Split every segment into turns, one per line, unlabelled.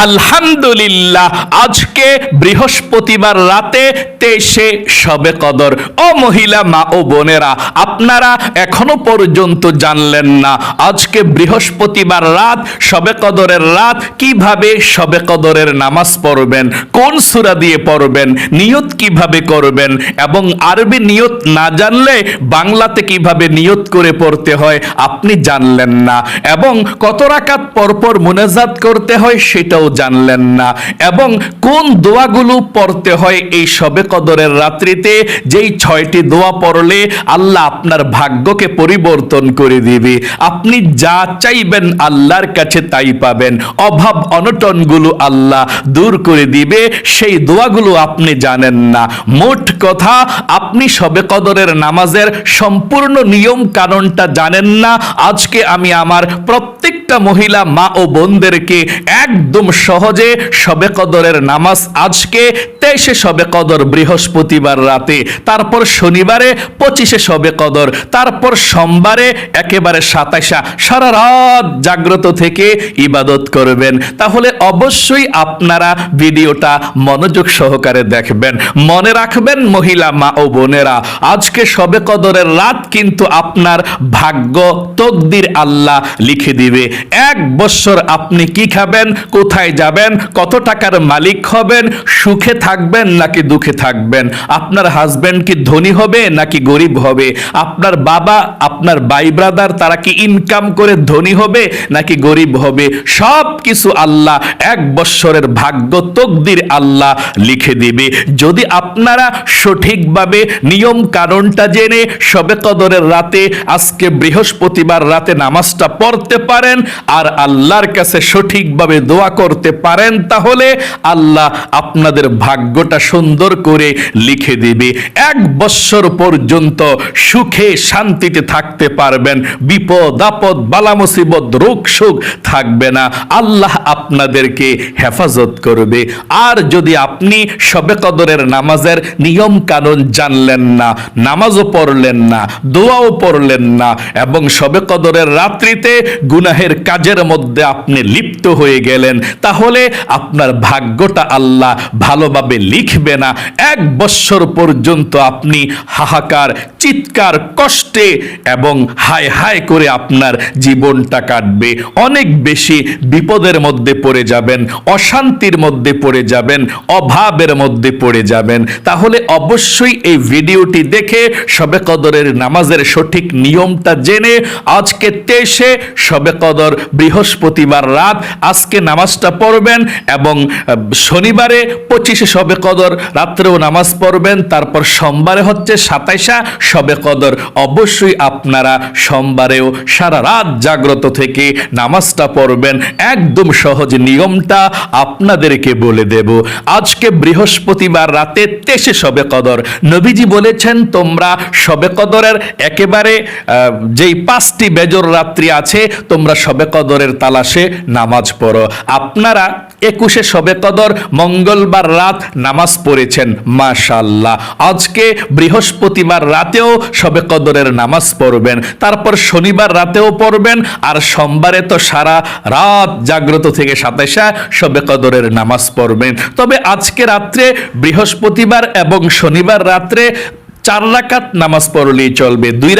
আলহামদুলিল্লাহ, আজকে বৃহস্পতিবার রাতে 23শে শবে কদর। ও মহিলা মা ও বোনেরা, আপনারা এখনো পর্যন্ত জানলেন না আজকে বৃহস্পতিবার রাত, শবে কদরের রাত, কিভাবে শবে কদরের নামাজ পড়বেন, কোন সূরা দিয়ে পড়বেন, নিয়ত কিভাবে করবেন, এবং আরবি নিয়ত না জানলে বাংলাতে কিভাবে নিয়ত করে পড়তে হয় আপনি জানলেন না, এবং কত রাকাত পরপর মুনাজাত করতে হয় সেটাও জানলেন না, এবং কোন দোয়াগুলো পড়তে হয় এই শবে কদরের রাত্রিতে, যেই 6টি দোয়া পড়লে আল্লাহ আপনার ভাগ্যকে পরিবর্তন করে দিবে, আপনি যা চাইবেন আল্লাহর কাছে তাই পাবেন, অভাব অনটনগুলো আল্লাহ দূর করে দিবে, সেই দোয়াগুলো আপনি জানেন না। মোট কথা, আপনি শবে কদরের নামাজের সম্পূর্ণ নিয়ম কানুনটা জানেন না। আজকে আমি আমার প্রত্যেকটা মহিলা মা ও বোনদেরকে একদম সহজে শবে কদরের নামাজ, আজকে 23শে শবে কদর বৃহস্পতিবার রাতে, তারপর শনিবারে 25শে শবে কদর, তারপর সোমবারে একেবারে 27, সারা রাত জাগ্রত থেকে ইবাদত করবেন। তাহলে অবশ্যই আপনারা ভিডিওটা মনোযোগ সহকারে দেখবেন। মনে রাখবেন মহিলা মা ও বোনেরা, আজকে শবে কদরের রাত কিন্তু আপনার ভাগ্য তকদির আল্লাহ লিখে দিবে। 1 বছর আপনি কি খাবেন, কোথায় যাবেন, কত টাকার মালিক হবেন, সুখে থাকবেন নাকি দুঃখে থাকবেন, আপনার হাজবেন্ড কি ধনী হবে নাকি গরিব হবে, আপনার বাবা আপনার ভাই ব্রাদার তারা কি ইনকাম করে ধনী হবে নাকি গরিব হবে, সব কিছু আল্লাহ 1 বছরের ভাগ্য তকদির আল্লাহ লিখে দিবে। যদি আপনারা সঠিকভাবে নিয়ম কানুনটা জেনে শবে কদরের রাতে, আজকে বৃহস্পতিবার রাতে নামাজটা পড়তে পারেন আর আল্লাহর কাছে সঠিকভাবে দোয়া করতে পারেন, তাহলে আল্লাহ আপনাদের ভাগ্যটা সুন্দর করে লিখে দিবে। 1 বছর পর্যন্ত সুখে শান্তিতে থাকতে পারবেন, বিপদ আপদ বালা মুসিবত রোগ শোক থাকবে না, আল্লাহ আপনাদেরকে হেফাজত করবে। আর যদি আপনি শবে কদরের নামাজের নিয়ম কানুন জানলেন না, নামাজও পড়লেন না, দোয়াও পড়লেন না, এবং শবে কদরের রাত্রিতে গুনাহের কাজের মধ্যে আপনি লিপ্ত হয়ে গেলেন, তাহলে আপনার ভাগ্যটা আল্লাহ ভালোভাবে লিখবে না। 1 বছর পর্যন্ত আপনি হাহাকার, চিৎকার, কষ্টে এবং হায় হায় করে আপনার জীবনটা কাটবে। অনেক বেশি বিপদের মধ্যে পড়ে যাবেন, অশান্তির মধ্যে পড়ে যাবেন, অভাবের মধ্যে পড়ে যাবেন। তাহলে অবশ্যই এই ভিডিওটি দেখে শবে কদরের নামাজের সঠিক নিয়মটা জেনে আজকে 23শে শবে কদর বৃহস্পতিবার রাত আজকে নামাজটা পড়বেন, এবং শনিবারে 25শে শবে কদর রাত্রেও নামাজ পড়বেন, তারপর সোমবারে হচ্ছে 27 শবে কদর। অবশ্যই আপনারা সোমবারেও সারা রাত জাগ্রত থেকে নামাজটা পড়বেন। একদম সহজ নিয়মটা আপনাদেরকে বলে দেব। আজকে বৃহস্পতিবার রাতে 23শে শবে কদর, নবীজি বলেছেন তোমরা শবে কদরের একেবারে যেই 5টি বেজর রাত্রি আছে তোমরা শবে কদরের তালাশে নামাজ পড়ো। আপনারা 21শে শবে কদর মঙ্গলবার রাত নামাজ পড়েছেন, মাশাআল্লাহ। আজকে বৃহস্পতিবার রাতেও শবে কদরের নামাজ পড়বেন, তারপর শনিবার রাতেও পড়বেন, আর সোমবারে তো সারা রাত জাগ্রত থেকে 27 শবে কদরের নামাজ পড়বেন। তবে আজকে রাত্রে বৃহস্পতিবার এবং শনিবার রাত্রে 4 রাকাত নামাজ পড়লেই চলবে, 2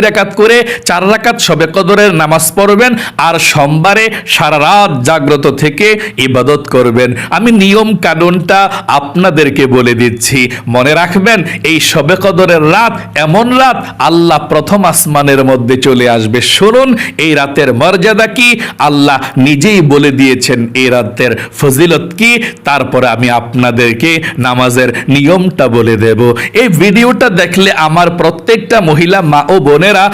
রাকাত করে 4 রাকাত শবে কদরের নামাজ পড়বেন, আর সোমবারে সারা রাত জাগ্রত থেকে ইবাদত করবেন। আমি নিয়ম কানুনটা আপনাদেরকে বলে দিচ্ছি, মনে রাখবেন। এই শবে কদরের রাত এমন রাত, আল্লাহ প্রথম আসমানের মধ্যে চলে আসবে। শুনুন এই রাতের মর্যাদা কি, আল্লাহ নিজেই বলে দিয়েছেন এই রাতের ফজিলত কি, তারপরে আমি আপনাদেরকে নামাজের নিয়মটা বলে দেব। এই ভিডিওটা দেখলে আমার প্রত্যেকটা মহিলা মা ও বোনেরা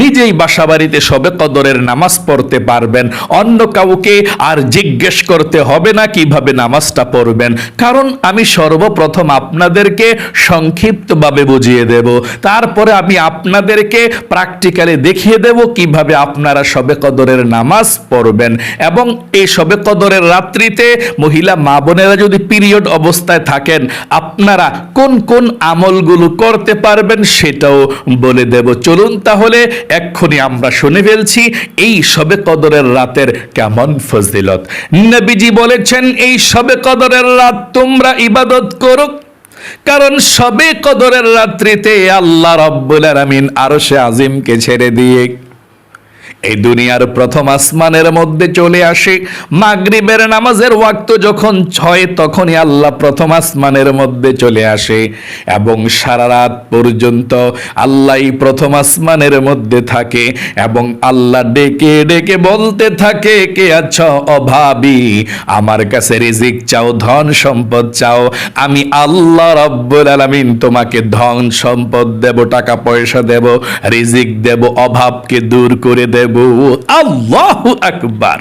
নিজেই বাসা বাড়িতে শবে কদরের নামাজ পড়তে পারবেন। অন্য কাউকে আর জিজ্ঞেস করতে হবে না কিভাবে নামাজটা পড়বেন, কারণ আমি সর্বপ্রথম আপনাদেরকে সংক্ষিপ্তভাবে বুঝিয়ে দেব, তারপরে আমি আপনাদেরকে প্র্যাকটিক্যালি দেখিয়ে দেব কিভাবে আপনারা শবে কদরের নামাজ পড়বেন। এবং এই শবে কদরের রাত্রিতে মহিলা মা বোনেরা যদি পিরিয়ড অবস্থায় থাকেন, আপনারা কোন কোন আমলগুলো আমল করতে পারবেন সেটাও বলে দেব। চলুন তাহলে এক্ষুনি আমরা শুনে ফেলছি এই শবে কদরের রাতের কেমন ফজিলত। নবীজি বলেছেন এই শবে কদরের রাত তোমরা ইবাদত করো, কারণ শবে কদরের রাত্রিতে আল্লাহ রাব্বুল আলামিন আরশে আজিমকে ছেড়ে দিয়ে এই দুনিয়ার প্রথম আসমানের মধ্যে চলে আসে। মাগরিবের নামাজের ওয়াক্ত যখন হয় তখনই আল্লাহ প্রথম আসমানের মধ্যে চলে আসে এবং সারা রাত পর্যন্ত আল্লাহ প্রথম আসমানের মধ্যে থাকে এবং আল্লাহ ডেকে ডেকে বলতে থাকে, কে আছো অভাবী, আমার কাছে রিজিক চাও, ধন সম্পদ চাও, আমি আল্লাহ রাব্বুল আলামিন তোমাকে ধন সম্পদ দেব, টাকা পয়সা দেব, রিজিক দেব, অভাবকে দূর করে দেব। আল্লাহু আকবার।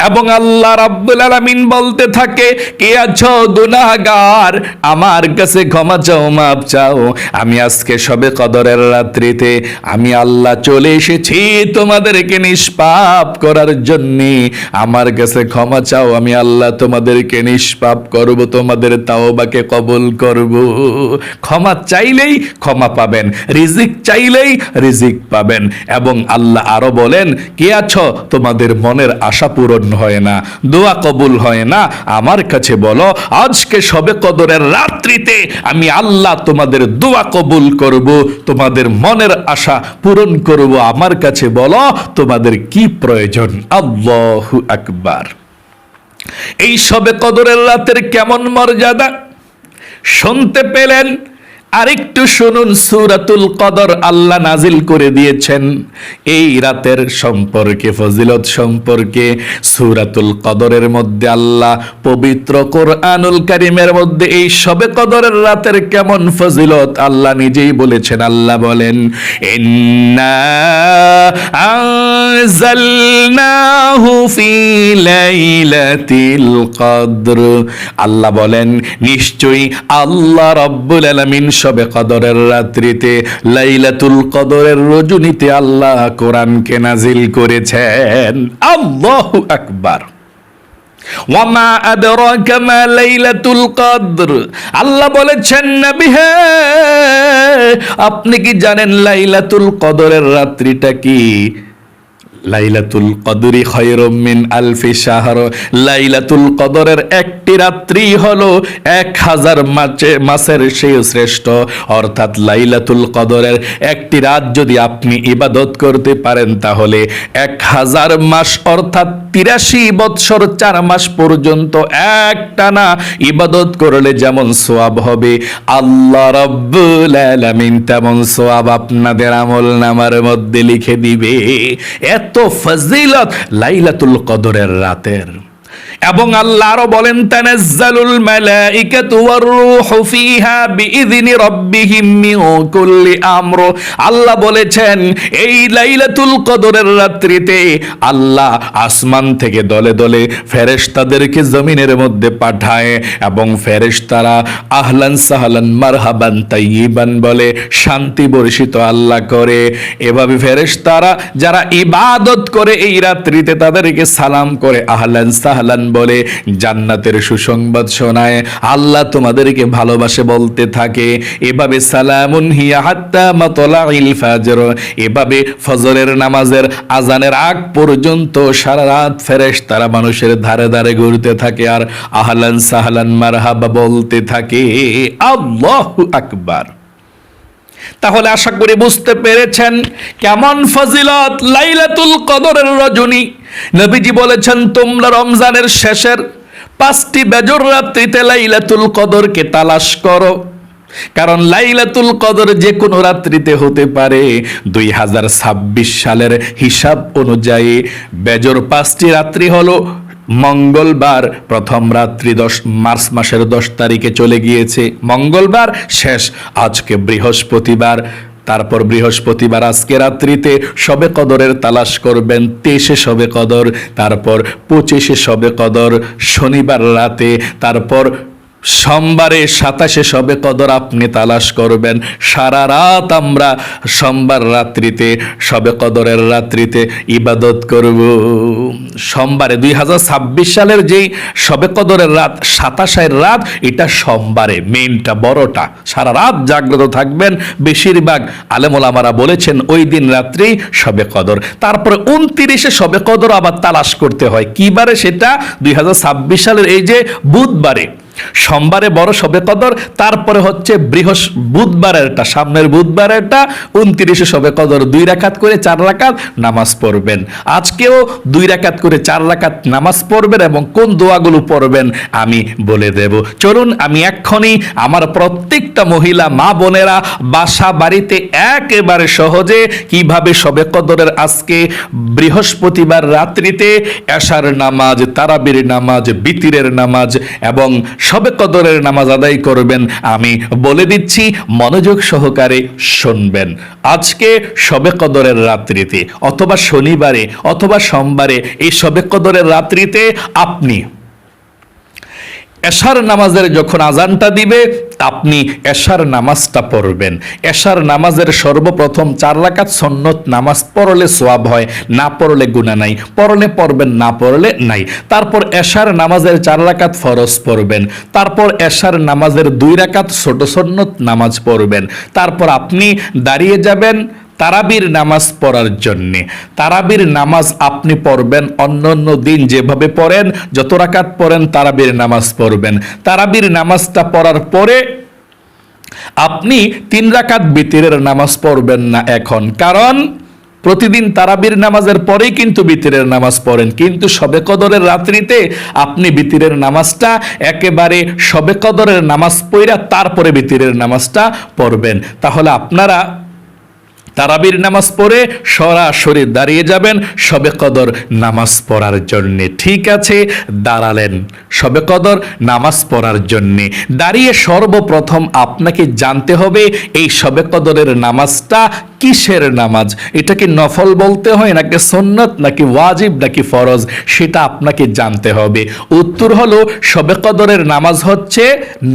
এবং আল্লাহ রাব্বুল আলামিন বলতে থাকে, কে আছো গুনাহগার, আমার কাছে ক্ষমা চাও, মাপ চাও, আমি আজকে শবে কদরের রাত্রিতে আমি আল্লাহ চলে এসেছি তোমাদেরকে নিষ্পাপ করার জন্য, আমার কাছে ক্ষমা চাও, আমি আল্লাহ তোমাদেরকে নিষ্পাপ করব, তোমাদের তাওবাকে কবুল করব। ক্ষমা চাইলেই ক্ষমা পাবেন, রিজিক চাইলেই রিজিক পাবেন। এবং আল্লাহ আরো বলেন, কে আছো তোমাদের মনের আশা পূরণ হয় না, দোয়া কবুল হয় না, আমার কাছে বলো, আজকে শবে কদরের রাত্রিতে আমি আল্লাহ তোমাদের দোয়া কবুল করব, তোমাদের মনের আশা পূরণ করব, আমার কাছে বলো তোমাদের কি প্রয়োজন। আল্লাহু আকবার। এই শবে কদরের রাতের কেমন মর্যাদা শুনতে পেলেন? আরেকটু শুনুন, সূরাতুল কদর আল্লাহ নাজিল করে দিয়েছেন এই রাতের সম্পর্কে, ফজিলত সম্পর্কে। সূরাতুল কদরের মধ্যে আল্লাহ পবিত্র কোরআনুল কারীমের মধ্যে এই শবে কদরের রাতের কেমন ফজিলত আল্লাহ নিজেই বলেছেন। আল্লাহ বলেন, ইন্না আনজালনাহু ফি লাইলাতিল কদর। আল্লাহ বলেন, নিশ্চয়ই আল্লাহ রাব্বুল আলামিন শবে কদরের রাত্রিতে লাইলাতুল কদরের রজনীতে আল্লাহ কোরআনকে নাজিল করেছেন। আল্লাহু আকবার। ওয়ামা আদরাকা মা লাইলাতুল কদর। আল্লাহ বলেছেন, নবী হে, আপনি কি জানেন লাইলাতুল কদরের রাত্রিটা কি? লাইলাতুল কদরি খায়রুম মিন আলফি শাহর। লাইলাতুল কদরের একটি রাত্রি হলো 1000 মাসের চেয়ে শ্রেষ্ঠ। অর্থাৎ লাইলাতুল কদরের একটি রাত যদি আপনি ইবাদত করতে পারেন তাহলে 1000 মাস অর্থাৎ 83 বৎসর 4 মাস পর্যন্ত একটানা ইবাদত করলে যেমন সওয়াব হবে, আল্লাহ রাব্বুল আলামিন তেমন সওয়াব আপনাদের আমলনামার মধ্যে লিখে দিবে। এত ফজিলত লাইলাতুল কদরের রাতের। এবং আল্লাহ আরো বলেন, তানাজ্জালুল মালাইকাতু ওয়ার রূহু ফিহা বিইذনি রাব্বিহিম মিন কুল্লি আমর। আল্লাহ বলেছেন এই লাইলাতুল কদরের রাত্রিতে আল্লাহ আসমান থেকে দলে দলে ফেরেশতাদেরকে জমিনের মধ্যে পাঠায় এবং ফেরেশতারা আহলান সাহলান মারহাবান তাইয়িবান বলে শান্তি বর্ষিত আল্লাহ করে। এভাবে ফেরেশতারা যারা ইবাদত করে এই রাত্রিতে তাদেরকে সালাম করে আহলান সাহলান বলে জান্নাতের সুসংবাদ শোনায়। আল্লাহ তোমাদেরকে ভালোবাসে বলতে থাকে। এভাবে সালামুন হিয়া হাত্তা মাতলাইল ফাজর, এভাবে ফজরের নামাজের আজানের আগ পর্যন্ত সারা রাত ফেরেশতারা মানুষের ধারে ধারে ঘুরতে থাকে আর আহলান সাহলান মারহাবা বলতে থাকে। আল্লাহু আকবার। তাহলে আশা করি বুঝতে পেরেছেন কেমন ফজিলত লাইলাতুল কদরের রজনী। নবীজি বলেছেন, তোমরা রমজানের শেষের 5টি বেজর রাত্রিতে লাইলাতুল কদরকে তালাশ করো, কারণ লাইলাতুল কদর যে কোনো রাত্রিতে হতে পারে। 2026 সালের হিসাব অনুযায়ী বেজর 5টি রাত্রি হলো মঙ্গলবার প্রথম রাত্রি মার্চ মাসের 10 তারিখে চলে গিয়েছে, মঙ্গলবার শেষ, আজকে বৃহস্পতিবার, তারপর বৃহস্পতিবার আজকে রাত্রিতে শবে কদরের তালাশ করবেন। 23 শবে কদর, তারপর 25 শবে কদর শনিবার রাতে, তারপর সোমবারে 27 শবে কদর আপনি তালাশ করবেন। সারা রাত আমরা সোমবার রাত্রিতে, শবে কদরের রাত্রিতে ইবাদত করব। সোমবারে 2026 সালের যেই শবে কদরের রাত 27 রাত, এটা সোমবারে মেইনটা, বড়টা। সারা রাত জাগ্রত থাকবেন। বেশিরভাগ আলেম ওলামারা বলেছেন ওই দিন রাত্রি শবে কদর। তারপরে 29 শবে কদর আবার তালাশ করতে হয়। কি বারে সেটা? 2026 সালের এই যে বুধবারে। সোমবারে বড় শবে কদর, তারপরে হচ্ছে বুধবারেরটা, সামনের বুধবারেরটা 29 শবে কদর। 2 রাকাত করে 4 রাকাত নামাজ পড়বেন। আজকেও 2 রাকাত করে 4 রাকাত নামাজ পড়বেন এবং কোন দোয়াগুলো পড়বেন আমি বলে দেব। চলুন আমি এক্ষুনি আমার প্রত্যেকটা মহিলা মা বোনেরা বাসা বাড়িতে একেবারে সহজে কিভাবে শবে কদরের আজকে বৃহস্পতিবার রাত্রিতে এশার নামাজ, তারাবির নামাজ, বিতিরের নামাজ এবং শবে কদরের নামাজ আদায় করবেন আমি বলে দিচ্ছি, মনোযোগ সহকারে শুনবেন। আজকে শবে কদরের রাত্রিতে অথবা শনিবারে অথবা সোমবারে এই শবে কদরের রাত্রিতে আপনি এশার নামাজের যখন আজানটা দিবে আপনি এশার নামাজটা পড়বেন। এশার নামাজের সর্বপ্রথম 4 রাকাত সুন্নত নামাজ পড়লে সওয়াব হয়, না পড়লে গুনাহ নাই। পড়লে পড়বেন, না পড়লে নাই। তারপর এশার নামাজের 4 রাকাত ফরজ পড়বেন। তারপর এশার নামাজের 2 রাকাত ছোট সুন্নত নামাজ পড়বেন। তারপর আপনি দাঁড়িয়ে যাবেন তারাবির নামাজ পড়ার জন্যে। তারাবির নামাজ আপনি পড়বেন অন্যান্য দিন যেভাবে পড়েন, যত রাকাত পড়েন তারাবির নামাজ পড়বেন। তারাবির নামাজটা পড়ার পরে আপনি 3 রাকাত বিতিরের নামাজ পড়বেন না এখন, কারণ প্রতিদিন তারাবির নামাজের পরেই কিন্তু বিতিরের নামাজ পড়েন, কিন্তু শবে কদরের রাত্রিতে আপনি বিতিরের নামাজটা একেবারে শবে কদরের নামাজ পড়া তারপরে বিতিরের নামাজটা পড়বেন। তাহলে আপনারা তারাবির নামাজ পড়ে সরাসরি দাঁড়িয়ে যাবেন শবে কদর নামাজ পড়ার জন্যে। ঠিক আছে, দাঁড়ালেন শবে কদর নামাজ পড়ার জন্যে। দাঁড়িয়ে সর্বপ্রথম আপনাকে জানতে হবে এই শবে কদরের নামাজটা কিসের নামাজ। এটা কি নফল বলতে হয়, নাকি সুন্নত, নাকি ওয়াজিব, নাকি ফরজ, সেটা আপনাকে জানতে হবে। উত্তর হলো শবে কদরের নামাজ হচ্ছে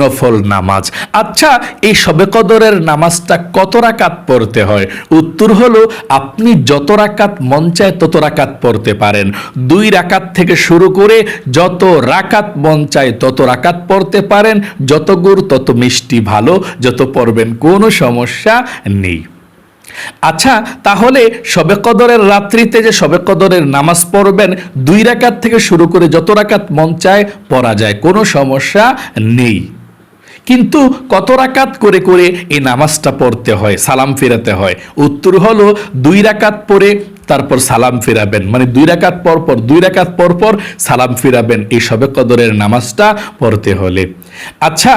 নফল নামাজ। আচ্ছা, এই শবে কদরের নামাজটা কত রাকাত পড়তে হয়? উত্তর হলো আপনি যত রাকাত মন চায় তত রাকাত পড়তে পারেন। 2 রাকাত থেকে শুরু করে যত রাকাত মন চায় তত রাকাত পড়তে পারেন। যত গুড় তত মিষ্টি ভালো, যত পড়বেন কোনো সমস্যা নেই। আচ্ছা, তাহলে শবে কদরের রাত্রিতে যে শবে কদরের নামাজ পড়বেন 2 রাকাত থেকে শুরু করে যত রাকাত মন চায় পড়া যায়, কোনো সমস্যা নেই। কিন্তু কত রাকাত করে করে এই নামাজটা পড়তে হয়, সালাম ফেরাতে হয়? উত্তর হলো 2 রাকাত পড়ে তারপর সালাম ফিরাবেন, মানে 2 রাকাত পর পর 2 রাকাত পর পর সালাম ফিরাবেন এই শবে কদরের নামাজটা পড়তে হলে। আচ্ছা,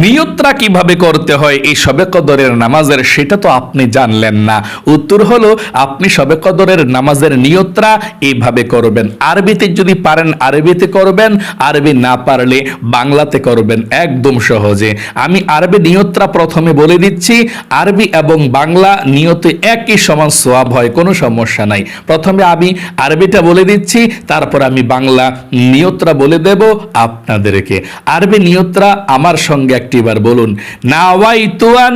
নিয়তটা কিভাবে করতে হয় এই শবে কদরের নামাজের, সেটা তো আপনি জানলেন না। উত্তর হলো আপনি শবে কদরের নামাজের নিয়তটা এইভাবে করবেন। আরবিতে যদি পারেন আরবিতে করবেন, আরবি না পারলে বাংলাতে করবেন, একদম সহজে। আমি আরবি নিয়তটা প্রথমে বলে দিচ্ছি। আরবি এবং বাংলা নিয়তে একই সমান সওয়াব হয়, কোনো সমস্যা নাই। প্রথমে আমি আরবিটা বলে দিচ্ছি, তারপর আমি বাংলা নিয়তটা বলে দেব আপনাদেরকে। আরবি নিয়তটা আমার সঙ্গে একটিবার বলুন। নাওয়াইতু আন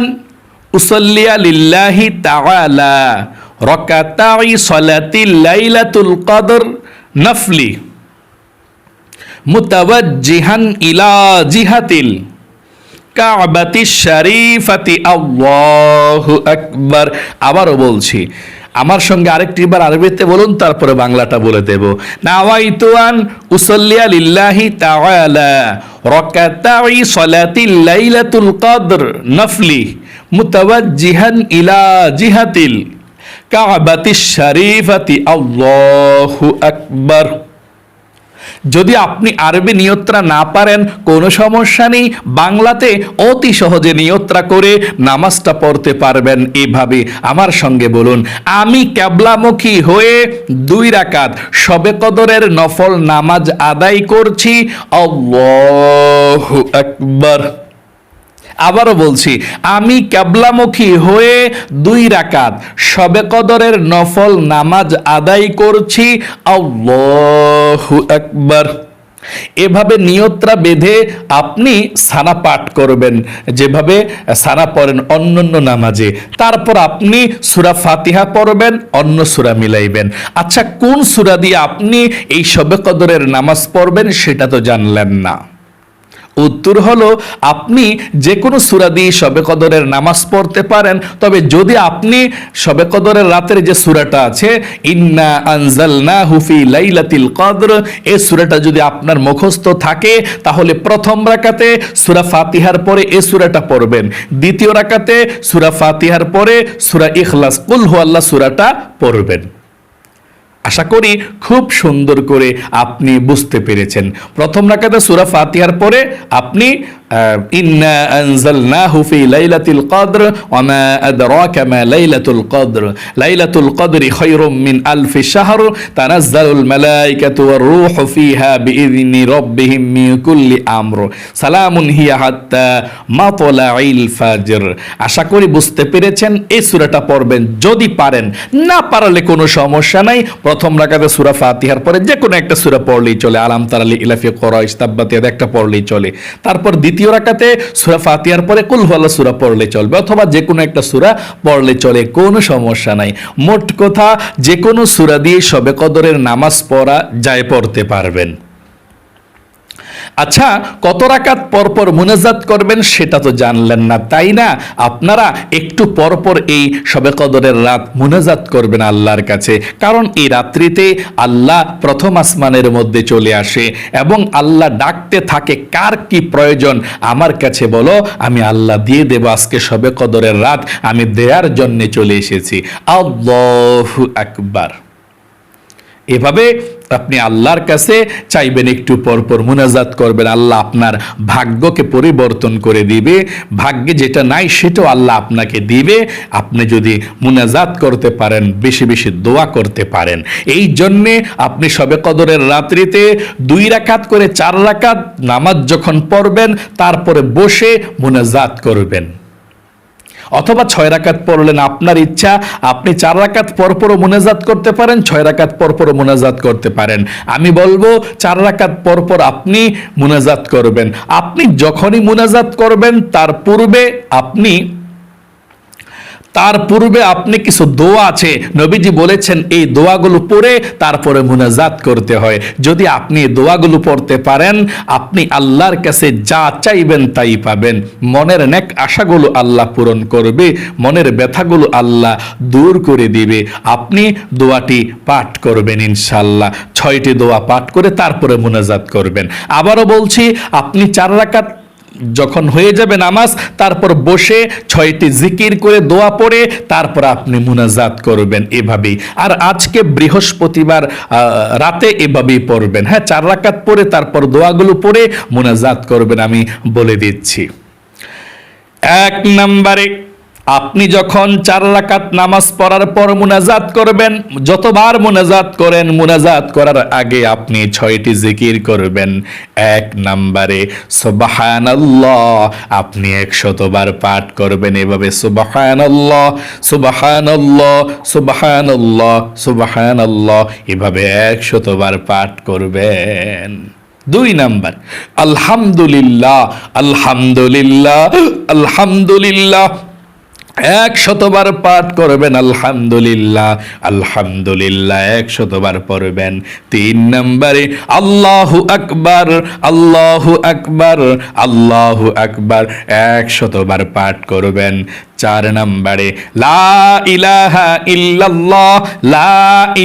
উসাল্লিয়া লিল্লাহি তাআলা রাকাতাই সালাতিল লাইলাতুল কদর নফলি মুতাওয়াজ্জিহান ইলা জিহাতিল কাবাতিশ শরীফাতি আল্লাহু আকবার। আবারও বলছি, আমার সঙ্গে আরেকটিবার আরবিতে বলুন, তারপরে বাংলাটা বলে দেব। নাওয়াইতু আন উসাল্লিয়া লিল্লাহি তাআলা রাকাতাই সালাতিল লাইলাতুল কদর নফলি মুতাওয়াজ্জিহান ইলা জিহাতিল কাবাতিশ শরীফাতি আল্লাহু আকবার। যদি আপনি আরবি নিয়ত্রা না পারেন কোনো সমস্যা নেই, বাংলাতে অতি সহজে নিয়ত্রা করে নামাজটা পড়তে পারবেন। এভাবে আমার সঙ্গে বলুন, আমি কিবলামুখী হয়ে 2 রাকাত শবে কদরের নফল নামাজ আদায় করছি। আল্লাহু আকবার। আবারও বলছি, আমি কিবলামুখী হয়ে 2 রাকাত শবে কদরের নফল নামাজ আদায় করছি। আল্লাহু আকবার। এভাবে নিয়তটা বেঁধে আপনি সানা পাঠ করবেন, যেভাবে সানা পড়েন অন্যান্য নামাজে। তারপর আপনি সূরা ফাতিহা পড়বেন, অন্য সূরা মিলাইবেন। আচ্ছা, কোন সূরা দিয়ে আপনি এই শবে কদরের নামাজ পড়বেন সেটা তো জানলেন না। উত্তর হলো, আপনি যে কোনো সূরা দিয়ে শবে কদরের নামাজ পড়তে পারেন। তবে যদি আপনি শবে কদরের রাতের যে সূরাটা আছে, ইন্না আনজালনাহু ফি লাইলাতিল কদর, এই সূরাটা যদি আপনার মুখস্থ থাকে, তাহলে প্রথম রাকাতে সূরা ফাতিহার পরে এই সূরাটা পড়বেন, দ্বিতীয় রাকাতে সূরা ফাতিহার পরে সূরা ইখলাস কুল হুয়াল্লাহ সূরাটা পড়বেন। আশা করি খুব সুন্দর করে আপনি বুঝতে পেরেছেন। প্রথম রাকাতে সূরা ফাতিহার পরে আপনি ইন্না আনজালনাহু ফি লাইলাতিল কদর ওয়া মা আদরাকা মা লাইলাতুল কদর লাইলাতুল কদরি খায়রুম মিন আলফি শাহর তানাজ্জালুল মালায়েকাতু ওয়ার রূহু ফিহা বিইذনি রাব্বিহিম মিন কুল্লি আমর সালামুন হিয়া হাত্তা মাতলাইল ফাজর। আশা করি বুঝতে পেরেছেন। এই সূরাটা পড়বেন যদি পারেন, না পারলে কোনো সমস্যা নাই। প্রথম রাকাতে সূরা ফাতিহার পরে যে কোনো একটা সূরা পড়লেই চলে, আলাম তারা ইলাফি কুরাইশ তাব্বাত ইয়াদা একটা পড়লেই চলে। তারপর দ্বিতীয় রাকাতে সূরা ফাতিহার পরে কুল হুয়াল্লাহ সূরা পড়লে চলবে, অথবা যে কোনো একটা সূরা পড়লে চলে, কোনো সমস্যা নাই। মোট কথা যে কোনো সূরা দিয়ে শবে কদরের নামাজ পড়া যায়, পড়তে পারবেন। আচ্ছা, কত রাকাত পরপর মুনাজাত করবেন সেটা তো জানলেন না, তাই না? আপনারা একটু পরপর এই শবে কদরের রাত মুনাজাত করবেন আল্লাহর কাছে, কারণ এই রাত্রিতে আল্লাহ প্রথম আসমানের মধ্যে চলে আসে এবং আল্লাহ ডাকতে থাকে, কার কি প্রয়োজন আমার কাছে বলো, আমি আল্লাহ দিয়ে দেব। আজকে শবে কদরের রাত আমি দেয়ার জন্য চলে এসেছি। আল্লাহু আকবার। এভাবে আপনি আল্লাহর কাছে চাইবেন, একটু পরপর মুনাজাত করবেন। আল্লাহ আপনার ভাগ্যকে পরিবর্তন করে দিবে, ভাগ্যে যেটা নাই সেটাও আল্লাহ আপনাকে দিবে, আপনি যদি মুনাজাত করতে পারেন, বেশি বেশি দোয়া করতে পারেন। এই জন্যে আপনি শবে কদরের রাত্রিতে 2 রাকাত করে 4 রাকাত নামাজ যখন পড়বেন, তারপরে বসে মুনাজাত করবেন। অথবা 6 রাকাত পড়লেন, আপনার ইচ্ছা। আপনি 4 রাকাত পরপরও মুনাজাত করতে পারেন, 6 রাকাত পরপরও মুনাজাত করতে পারেন। আমি বলবো 4 রাকাত পরপর আপনি মুনাজাত করবেন। আপনি যখনই মুনাজাত করবেন তার পূর্বে আপনি কিছু দোয়া আছে, নবীজি বলেছেন এই দোয়াগুলো পড়ে তারপরে মুনাজাত করতে হয়। যদি আপনি দোয়াগুলো পড়তে পারেন, আপনি আল্লাহর কাছে যা চাইবেন তাই পাবেন। মনের নেক আশাগুলো আল্লাহ পূরণ করবে, মনের ব্যথাগুলো আল্লাহ দূর করে দিবে। আপনি দোয়াটি পাঠ করবেন ইনশাআল্লাহ। 6টি দোয়া পাঠ করে তারপরে মুনাজাত করবেন। আবারও বলছি, আপনি 4 রাকাত যখন হয়ে যাবে নামাজ, তারপর বসে 6টি জিকির করে দোয়া পড়ে তারপর আপনি মুনাজাত করবেন এভাবেই। আর আজকে বৃহস্পতিবার রাতে এভাবেই পড়বেন। হ্যাঁ, 4 রাকাত পড়ে তারপর দোয়াগুলো পড়ে মুনাজাত করবেন। আমি বলে দিচ্ছি। 1 নম্বরে, আপনি যখন 4 রাকাত নামাজ পড়ার পর মুনাজাত করবেন, যতবার মুনাজাত করেন, মুনাজাত করার আগে আপনি 6টি জিকির করবেন। 1 নম্বরে সুবহানাল্লাহ, আপনি 100 বার পাঠ করবেন এভাবে, সুবহানাল্লাহ সুবহানাল্লাহ সুবহানাল্লাহ সুবহানাল্লাহ, এভাবে 100 বার পাঠ করবেন। 2 নাম্বার, আলহামদুলিল্লাহ আলহামদুলিল্লাহ আলহামদুলিল্লাহ, 100 বার পাঠ করবেন। আলহামদুলিল্লাহ আলহামদুলিল্লাহ 100 বার পড়বেন। 3 নম্বরে আল্লাহু আকবার আল্লাহু আকবার আল্লাহু আকবার, 100 বার পাঠ করবেন। 4 নম্বরে লা ইলাহা ইল্লাল্লাহ লা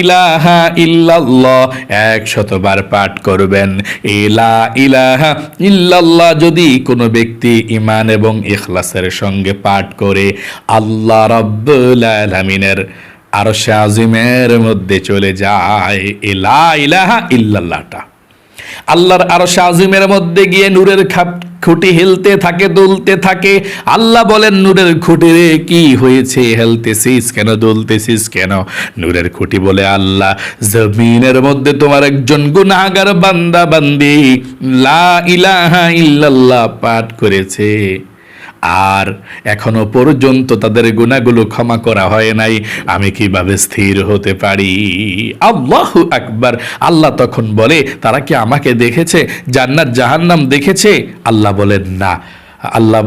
ইলাহা ইল্লাল্লাহ, 100 বার পাঠ করবেন। এই লা ইলাহা ইল্লাল্লাহ যদি কোনো ব্যক্তি ঈমান এবং ইখলাসের সঙ্গে পাঠ করে, আল্লাহ রাব্বুল আলামিনের আরশে আজিমের মধ্যে চলে যায়। এই লা ইলাহা ইল্লাল্লাহটা আল্লাহর আরশে আজিমের মধ্যে গিয়ে নূরের খুঁটি হেলতে থাকে, দুলতে থাকে। আল্লাহ বলেন, নূরের খুঁটি রে কি হয়েছে, হেলতেছিস কেন, দুলতেছিস কেন? নূরের খুঁটি বলে, আল্লাহ জমিনের মধ্যে তোমার একজন গুনাহগার বান্দা বান্দি লা ইলাহা ইল্লাল্লাহ পাঠ করেছে, আর এখনো পর্যন্ত তাদের গুনাহগুলো ক্ষমা করা হয় নাই, আমি কিভাবে স্থির হতে পারি? আল্লাহু আকবার। আল্লাহ তখন বলে, তারা কি আমাকে দেখেছে? জান্নাত জাহান্নাম দেখেছে? আল্লাহ বলেন না। আল্লাহ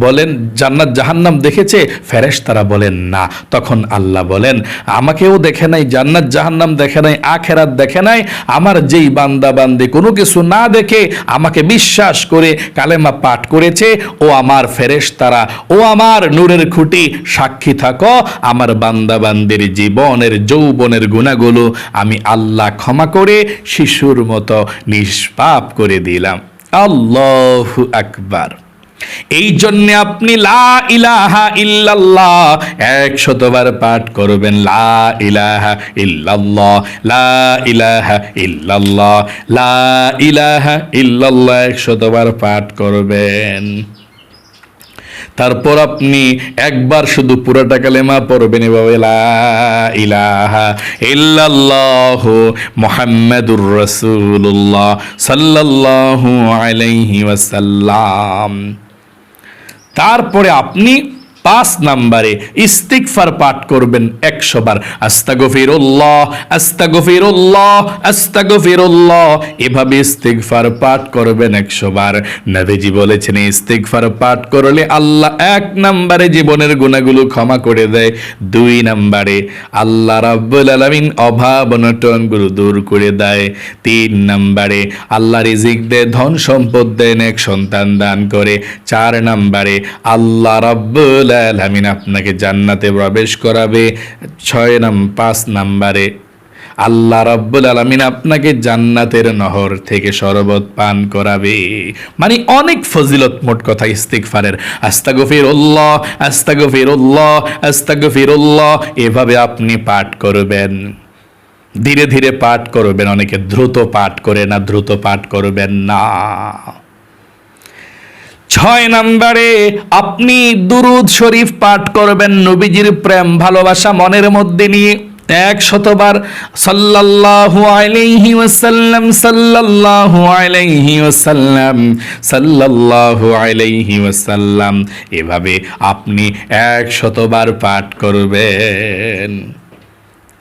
বলেন জান্নাত জাহান্নাম দেখেছে? ফেরেশতারা বলেন না। তখন আল্লাহ বলেন, আমাকেও দেখে নাই, জান্নাত জাহান্নাম দেখে নাই, আখেরাত দেখে নাই। আমার যেই বান্দা বান্দি কোনো কিছু না দেখে আমাকে বিশ্বাস করে কালেমা পাঠ করেছে, ও আমার ফেরেশতারা, ও আমার নূরের খুঁটি, সাক্ষী থাকো, আমার বান্দা বান্দির জীবনের যৌবনের গুনাহগুলো আমি আল্লাহ ক্ষমা করে শিশুর মতো নিষ্পাপ করে দিলাম। আল্লাহু আকবার। এই জন্য আপনি লা ইলাহা ইল্লাল্লাহ 100 বার পাঠ করবেন। লা ইলাহা ইল্লাল্লাহ, লা ইলাহা ইল্লাল্লাহ, লা ইলাহা ইল্লাল্লাহ 100 বার পাঠ করবেন। তারপর আপনি একবার শুধু পুরোটা কালেমা পড়বেন এভাবে, লা ইলাহা ইল্লাল্লাহু মুহাম্মাদুর রাসূলুল্লাহ সাল্লাল্লাহু আলাইহি ওয়াসাল্লাম। তারপরে আপনি 5 নম্বরে ইস্তিগফার পাঠ করবেন 100 বার। আস্তাগফিরুল্লাহ, আস্তাগফিরুল্লাহ, আস্তাগফিরুল্লাহ, এভাবে ইস্তিগফার পাঠ করবেন 100 বার। নবীজি বলেছেন ইস্তিগফার পাঠ করলে আল্লাহ 1 নম্বরে জীবনের গুনাহগুলো ক্ষমা করে দেয়, 2 নম্বরে আল্লাহ রাব্বুল আলামিন অভাব অনটনগুলো দূর করে দেয়, 3 নম্বরে আল্লাহ রিজিক দেয়, ধন সম্পদ দেয়, নেক সন্তান দান করে, 4 নম্বরে আল্লাহ রাব্বুল আলামিন আপনাকে জান্নাতে প্রবেশ করাবে, 5 নম্বরে আল্লাহ রাব্বুল আলামিন আপনাকে জান্নাতের নহর থেকে শরবত পান করাবে। মানে অনেক ফজিলত মোট কথা ইস্তিগফারের। আস্তাগফিরুল্লাহ, আস্তাগফিরুল্লাহ, আস্তাগফিরুল্লাহ, এভাবে আপনি পাঠ করবেন। ধীরে ধীরে পাঠ করবেন, অনেকে দ্রুত পাঠ করে না, দ্রুত পাঠ করবেন না। 6 নম্বরে আপনি দুরূদ শরীফ পাঠ করবেন, নবীজির প্রেম ভালোবাসা মনের মধ্যে নিয়ে 100 বার। সাল্লাল্লাহু আলাইহি ওয়াসাল্লাম, সাল্লাল্লাহু আলাইহি ওয়াসাল্লাম, সাল্লাল্লাহু আলাইহি ওয়াসাল্লাম, এভাবে আপনি 100 বার পাঠ করবেন।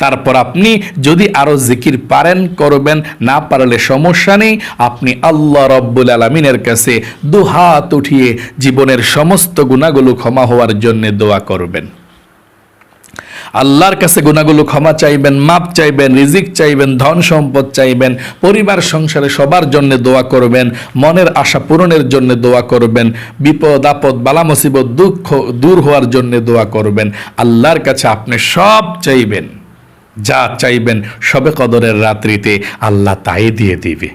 তারপর আপনি যদি আরো জিকির পারেন করবেন, না পারলে সমস্যা নেই, আপনি আল্লাহ রাব্বুল আলামিনের কাছে দুহাত উঠিয়ে জীবনের সমস্ত গুনাহগুলো ক্ষমা হওয়ার জন্য দোয়া করবেন। আল্লাহর কাছে গুনাহগুলো ক্ষমা চাইবেন, মাপ চাইবেন, রিজিক চাইবেন, ধন সম্পদ চাইবেন, পরিবার সংসারে সবার জন্য দোয়া করবেন, মনের আশা পূরণের জন্য দোয়া করবেন, বিপদ আপদ বালা মুসিবত দুঃখ দূর হওয়ার জন্য দোয়া করবেন। আল্লাহর কাছে আপনি সব চাইবেন, যা চাইবেন শবে কদরের রাত্রিতে আল্লাহ তাই দিয়ে দিবে।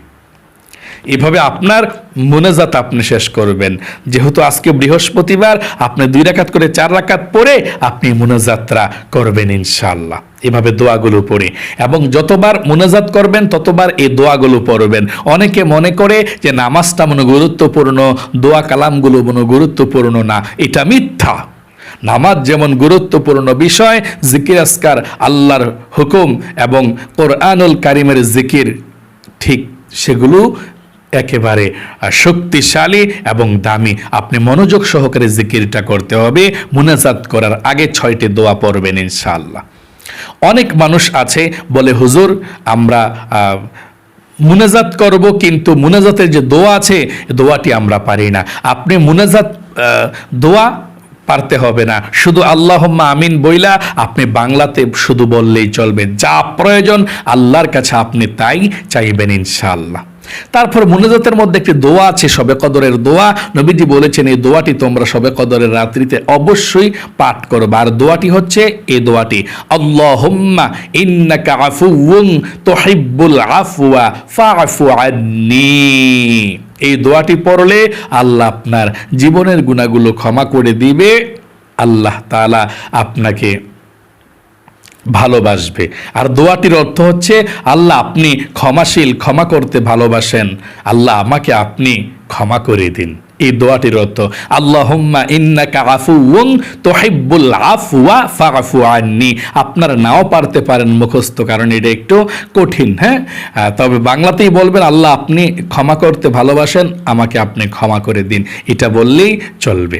এভাবে আপনার মুনাজাত আপনি শেষ করবেন। যেহেতু আজকে বৃহস্পতিবার, আপনি 2 রাকাত করে 4 রাকাত পড়ে আপনি মুনাজাতরা করবেন ইনশাআল্লাহ। এভাবে দোয়াগুলো পড়ে, এবং যতবার মুনাজাত করবেন ততবার এই দোয়াগুলো পড়বেন। অনেকে মনে করে যে নামাজটা মনে গুরুত্বপূর্ণ, দোয়া কালামগুলো মনে গুরুত্বপূর্ণ না, এটা মিথ্যা। নামাজ যেমন গুরুত্বপূর্ণ বিষয়, জিকির আজকার, আল্লাহর হুকুম এবং কোরআনুল কারিমের জিকির ঠিক সেগুলো একেবারে শক্তিশালী এবং দামি। আপনি মনোযোগ সহকারে জিকিরটা করতে হবে। মুনাজাত করার আগে 6টি দোয়া পড়বেন ইনশাআল্লাহ। অনেক মানুষ আছে বলে, হুজুর আমরা মুনাজাত করব, কিন্তু মুনাজাতের যে দোয়া আছে দোয়াটি আমরা পারি না। আপনি মুনাজাত দোয়া পারতে হবে না, শুধু আল্লাহুম্মা আমিন বইলা আপনি বাংলাতে শুধু বললেই চলবে। যা প্রয়োজন আল্লাহর কাছে আপনি তাই চাইবেন ইনশাআল্লাহ। তারপর মুনাজাতের মধ্যে একটি দোয়া আছে, শবে কদরের দোয়া। নবীজি বলেছেন এই দোয়াটি তোমরা শবে কদরের রাত্রিতে অবশ্যই পাঠ করবে। আর দোয়াটি হচ্ছে এই দোয়াটি, আল্লাহুম্মা ইন্নাকা আফুউন তুহিব্বুল আফওয়া ফাআফু আন্নী। এই দোয়াটি পড়লে আল্লাহ আপনার জীবনের গুনাহগুলো ক্ষমা করে দিবে। আল্লাহ তাআলা আপনাকে ভালোবাসবে। আর দোয়াটির অর্থ হচ্ছে, আল্লাহ আপনি ক্ষমাশীল, ক্ষমা করতে ভালোবাসেন, আল্লাহ আমাকে আপনি ক্ষমা করে দিন। এই দোয়াটির অর্থ আল্লাহুম্মা ইন্নাকা আফুউন তুহিব্বুল আফওয়া ফাআফু আন্নী। আপনারা নাও পারতে পারেন মুখস্থ, কারণ এটা একটু কঠিন, হ্যাঁ, তবে বাংলাতেই বলবেন আল্লাহ আপনি ক্ষমা করতে ভালোবাসেন, আমাকে আপনি ক্ষমা করে দিন, এটা বললেই চলবে।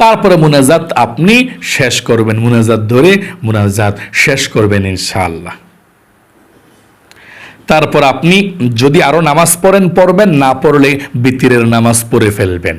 তারপরে মুনাজাত আপনি শেষ করবেন, মুনাজাত ধরে মুনাজাত শেষ করবেন ইনশাআল্লাহ। তারপর আপনি যদি আরো নামাজ পড়বেন, না পড়লে বিতিরের নামাজ পড়ে ফেলবেন।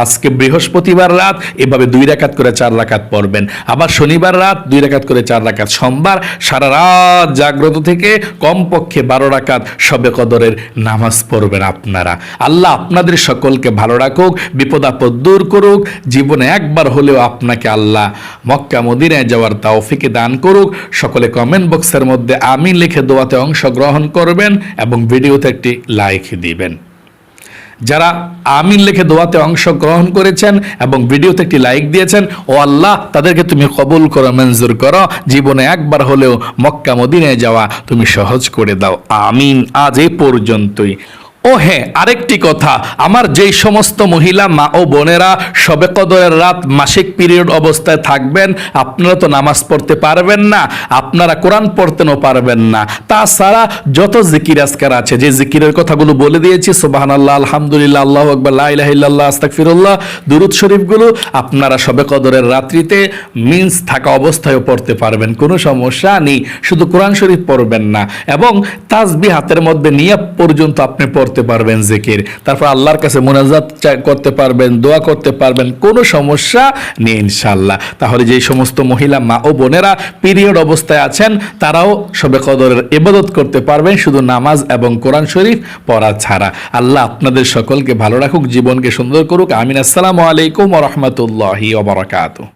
আজকে বৃহস্পতিবার রাত এভাবে 2 রাকাত করে 4 রাকাত পড়বেন, আবার শনিবার রাত 2 রাকাত করে 4 রাকাত, সোমবার সারা রাত জাগ্রত থেকে কমপক্ষে 12 রাকাত শবে কদরের নামাজ পড়বেন আপনারা। আল্লাহ আপনাদের সকলকে ভালো রাখুক, বিপদ আপদ দূর করুক, জীবনে একবার হলেও আপনাকে আল্লাহ মক্কা মদিনায় যাওয়ার তৌফিক দান করুক। সকলে কমেন্ট বক্সের মধ্যে আমিন লিখে দোয়াতে অংশগ্রহণ করবেন এবং ভিডিওতে একটি লাইক দিবেন। যারা আমিন লিখে দোয়াতে অংশগ্রহণ করেছেন এবং ভিডিওতে একটি লাইক দিয়েছেন, ও আল্লাহ তাদেরকে তুমি কবুল করো, মঞ্জুর করো, জীবনে একবার হলেও মক্কা মদিনায় যাওয়া তুমি সহজ করে দাও, আমিন। আজ এই পর্যন্তই। ও হ্যাঁ, আরেকটি কথা, আমার যেই সমস্ত মহিলা মা ও বোনেরা শবে কদরের রাত মাসিক পিরিয়ড অবস্থায় থাকবেন, আপনারা তো নামাজ পড়তে পারবেন না, আপনারা কোরআন পড়তেও পারবেন না, তাছাড়া যত জিকির আজকার আছে, যে জিকিরের কথাগুলো বলে দিয়েছি, সুবহানাল্লাহ, আলহামদুলিল্লাহ, আল্লাহু আকবার, লা ইলাহা ইল্লাল্লাহ, আস্তাগফিরুল্লাহ, দুরূদ শরীফগুলো আপনারা শবে কদরের রাত্রিতে মিন্স থাকা অবস্থায়ও পড়তে পারবেন, কোনো সমস্যা নেই। শুধু কোরআন শরীফ পড়বেন না, এবং তাসবিহ হাতের মধ্যে নিয়ে পর্যন্ত আপনি পড়তে পারবেন জিকির, তারপর আল্লাহর কাছে মুনাজাত করতে পারবেন, দোয়া করতে পারবেন, কোনো সমস্যা নেই ইনশাআল্লাহ। তাহলে যে সমস্ত মহিলা মা ও বোনেরা পিরিয়ড অবস্থায় আছেন, তারাও শবে কদরের ইবাদত করতে পারবেন, শুধু নামাজ এবং কোরআন শরীফ পড়া ছাড়া। আল্লাহ আপনাদের সকলকে ভালো রাখুক, জীবনকে সুন্দর করুক, আমিন। আসসালামু আলাইকুম ওয়া রাহমাতুল্লাহি ওয়া বারাকাতুহু।